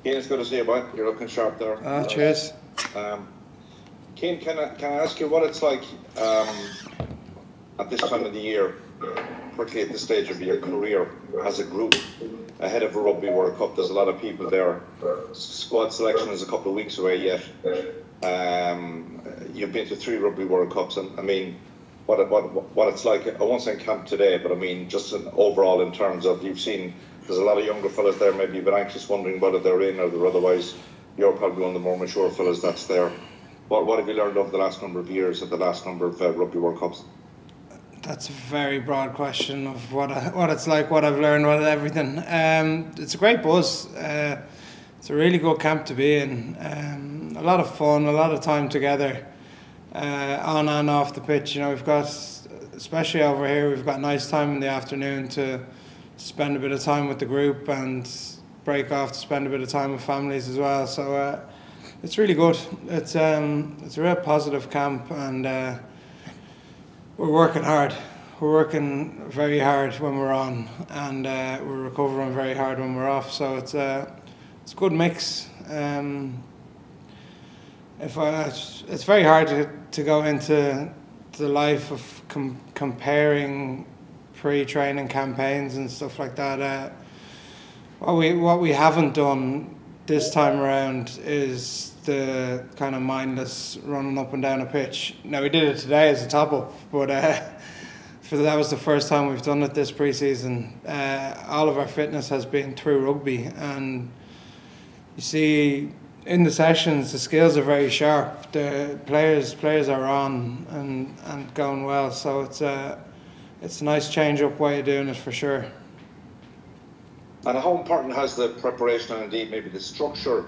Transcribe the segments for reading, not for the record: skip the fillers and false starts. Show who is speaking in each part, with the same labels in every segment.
Speaker 1: Cian, it's good to see you, boy. You're looking sharp there.
Speaker 2: Cheers.
Speaker 1: Cian, can I ask you what it's like at this time of the year, particularly at this stage of your career as a group, ahead of a Rugby World Cup? There's a lot of people there. Squad selection is a couple of weeks away yet. You've been to 3 Rugby World Cups, and I mean, what it's like, I won't say in camp today, but I mean just overall in terms of, you've seen, there's a lot of younger fellas there, maybe you've been anxious wondering whether they're in or they're otherwise. You're probably one of the more mature fellas that's there. What have you learned over the last number of years at the last number of Rugby World Cups?
Speaker 2: That's a very broad question of what it's like, what I've learned, what everything. It's a great buzz. It's a really good camp to be in. A lot of fun, a lot of time together, on and off the pitch. You know, we've got, especially over here, we've got nice time in the afternoon to spend a bit of time with the group and break off to spend a bit of time with families as well. So it's really good. It's a real positive camp, and we're working hard. We're working very hard when we're on, and we're recovering very hard when we're off. So it's a good mix. It's very hard to go into the life of comparing pre-training campaigns and stuff like that. What we haven't done this time around is the kind of mindless running up and down a pitch. Now, we did it today as a top-up, but that was the first time we've done it this pre-season. All of our fitness has been through rugby, and you see in the sessions the skills are very sharp. The players are on and going well, so it's a nice change-up way of doing it for sure.
Speaker 1: And how important has the preparation and indeed maybe the structure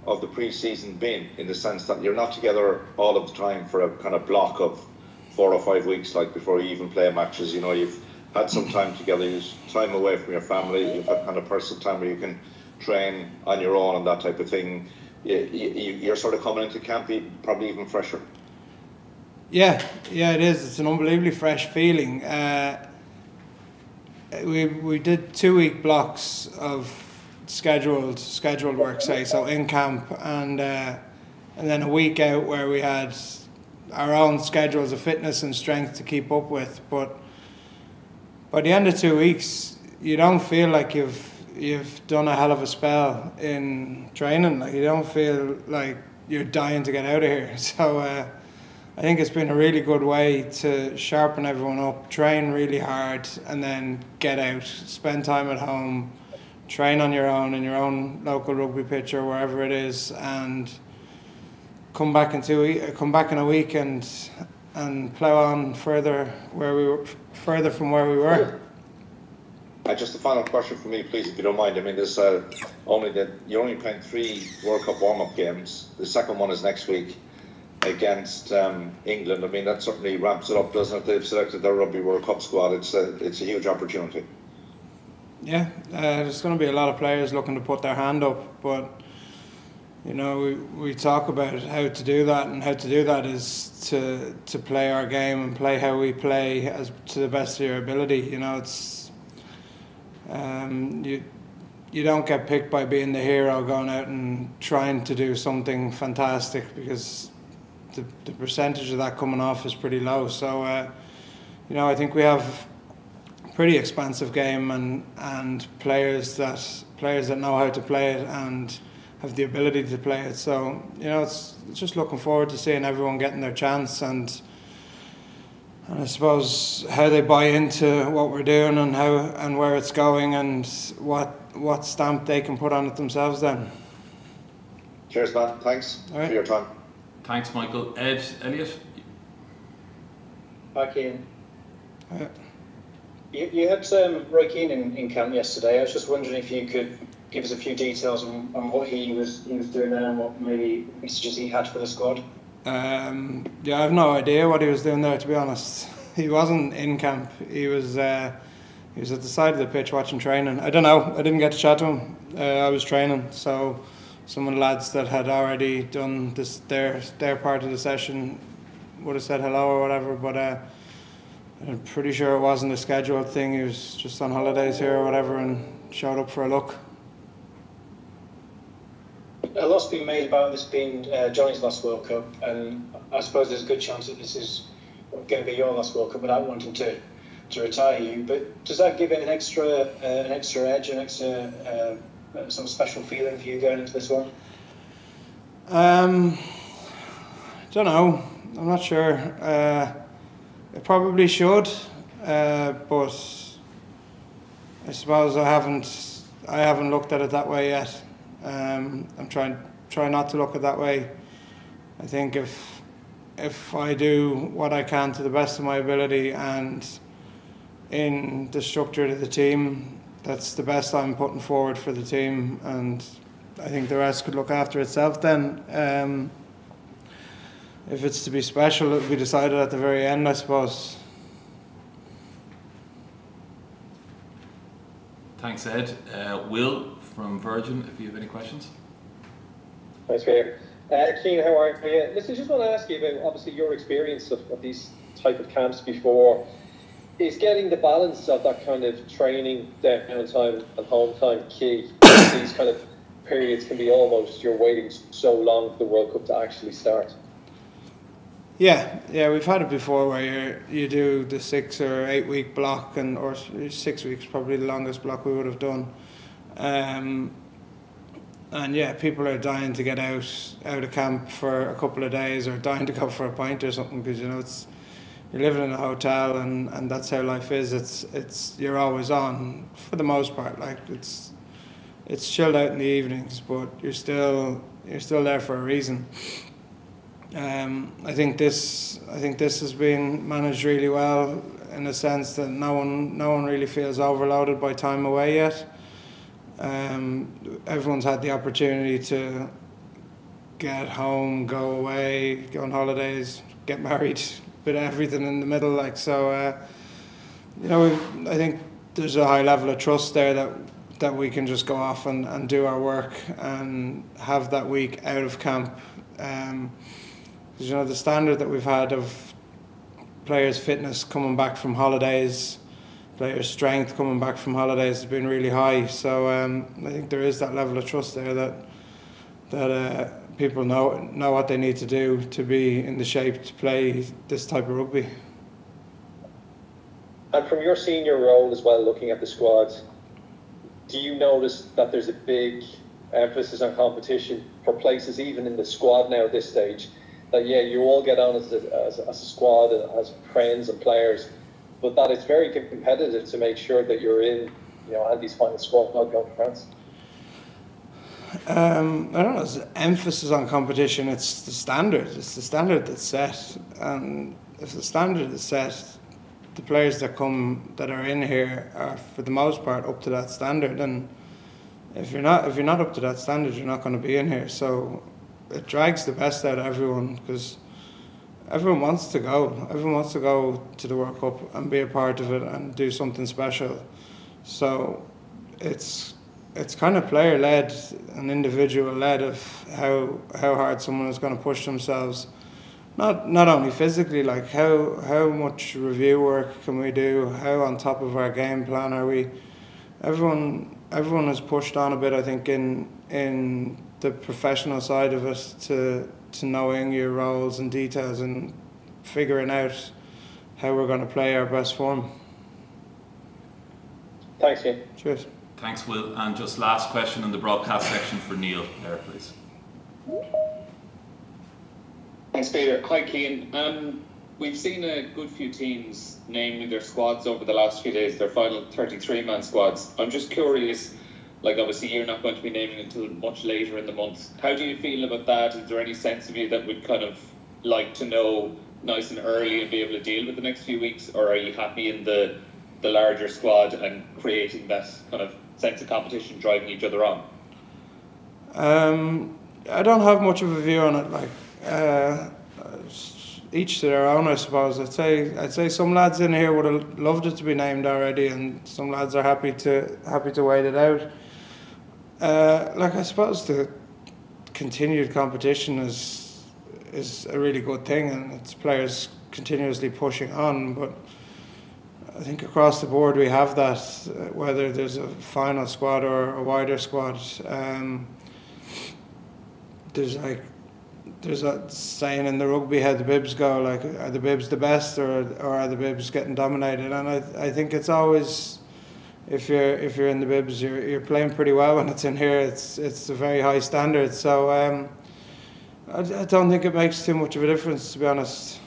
Speaker 1: of the pre-season been, in the sense that you're not together all of the time for a kind of block of 4 or 5 weeks, like before you even play matches? You know, you've had some time together, you've time away from your family, you've had kind of personal time where you can train on your own and that type of thing. You're sort of coming into camp probably even fresher.
Speaker 2: Yeah, it is. It's an unbelievably fresh feeling. We did 2-week blocks of scheduled work, say, so in camp, and then a week out where we had our own schedules of fitness and strength to keep up with. But by the end of 2 weeks, you don't feel like you've done a hell of a spell in training. Like, you don't feel like you're dying to get out of here. So I think it's been a really good way to sharpen everyone up, train really hard, and then get out, spend time at home, train on your own in your own local rugby pitch or wherever it is, and come back in a week and plough on further from where we were.
Speaker 1: Just a final question for me, please, if you don't mind. I mean, there's you're only playing 3 World Cup warm-up games. The second one is next week against England. I mean, that certainly ramps it up, doesn't it? They've selected their Rugby World Cup squad. It's a huge opportunity.
Speaker 2: Yeah, there's going to be a lot of players looking to put their hand up, but you know, we talk about how to do that, and how to do that is to play our game and play how we play as to the best of your ability. You know, it's you don't get picked by being the hero going out and trying to do something fantastic, because the percentage of that coming off is pretty low. So you know, I think we have a pretty expansive game and players that know how to play it and have the ability to play it. So you know, it's just looking forward to seeing everyone getting their chance, and I suppose how they buy into what we're doing and how and where it's going, and what stamp they can put on it themselves then.
Speaker 1: Cheers, man. Thanks for your time.
Speaker 3: Thanks, Michael. Ed, Elliot?
Speaker 4: Hi, Cian.
Speaker 2: Hi.
Speaker 4: You had Roy Keane in camp yesterday. I was just wondering if you could give us a few details on what he was doing there, and what maybe messages he had for the squad.
Speaker 2: Yeah, I have no idea what he was doing there, to be honest. He wasn't in camp. He was at the side of the pitch watching training. I don't know. I didn't get to chat to him. I was training, so some of the lads that had already done their part of the session would have said hello or whatever, but I'm pretty sure it wasn't a scheduled thing. He was just on holidays here or whatever and showed up for a look.
Speaker 4: A lot's been made about this being Johnny's last World Cup, and I suppose there's a good chance that this is going to be your last World Cup without wanting to retire you. But does that give it an extra edge, an extra some special feeling for you going into this one?
Speaker 2: I don't know. I'm not sure. It probably should, but I suppose I haven't looked at it that way yet. I'm trying not to look at it that way. I think if I do what I can to the best of my ability and in the structure of the team, that's the best I'm putting forward for the team, and I think the rest could look after itself then. If it's to be special, it'll be decided at the very end, I suppose.
Speaker 3: Thanks, Ed. Will from Virgin, if you have any questions.
Speaker 5: Thanks, Peter. Cian, how are you? Listen, I just want to ask you about, obviously, your experience of these type of camps before. Is getting the balance of that kind of training, downtime and home time key? These kind of periods can be almost, you're waiting so long for the World Cup to actually start. Yeah,
Speaker 2: we've had it before where you do the 6 or 8 week block, or 6 weeks, probably the longest block we would have done. And yeah, people are dying to get out of camp for a couple of days, or dying to go for a pint or something, because you're living in a hotel and that's how life is. It's you're always on for the most part. Like it's chilled out in the evenings, but you're still there for a reason. I think this has been managed really well in the sense that no one really feels overloaded by time away yet. Everyone's had the opportunity to get home, go away, go on holidays, get married, bit of everything in the middle. Like so, I think there's a high level of trust there that we can just go off and do our work and have that week out of camp. Because the standard that we've had of players' fitness coming back from holidays, players' strength coming back from holidays has been really high. So I think there is that level of trust there that people know what they need to do to be in the shape to play this type of rugby.
Speaker 5: And from your senior role as well, looking at the squads, do you notice that there's a big emphasis on competition for places even in the squad now at this stage? That you all get on as a squad and as friends and players, but that it's very competitive to make sure that you're in, Andy's final squad, not going to France.
Speaker 2: I don't know. There's emphasis on competition. It's the standard. It's the standard that's set, and if the standard is set, the players that are in here are for the most part up to that standard. And if you're not up to that standard, you're not going to be in here. So it drags the best out of everyone because everyone wants to go. Everyone wants to go to the World Cup and be a part of it and do something special. So it's kind of player led and individual led of how hard someone is going to push themselves. Not only physically, like how much review work can we do? How on top of our game plan are we? Everyone has pushed on a bit, I think, in the professional side of it to knowing your roles and details and figuring out how we're going to play our best form.
Speaker 5: Thanks, Ian.
Speaker 2: Cheers.
Speaker 3: Thanks, Will. And just last question in the broadcast section for Neil there, please.
Speaker 6: Thanks, Peter. Hi, Cian. We've seen a good few teams naming their squads over the last few days, their final 33-man squads. I'm just curious, like obviously you're not going to be naming until much later in the month. How do you feel about that? Is there any sense of you that would kind of like to know nice and early and be able to deal with the next few weeks? Or are you happy in the larger squad and creating that kind of sense of competition, driving each other on?
Speaker 2: I don't have much of a view on it. Like each to their own, I suppose. I'd say some lads in here would have loved it to be named already, and some lads are happy to wait it out. Like I suppose the continued competition is a really good thing, and it's players continuously pushing on. But I think across the board we have that, whether there's a final squad or a wider squad. there's a saying in the rugby how the Bibs go, like, are the Bibs the best, or are the Bibs getting dominated? And I think it's always, if you're in the Bibs, you're playing pretty well. When it's in here, it's a very high standard. So I don't think it makes too much of a difference, to be honest.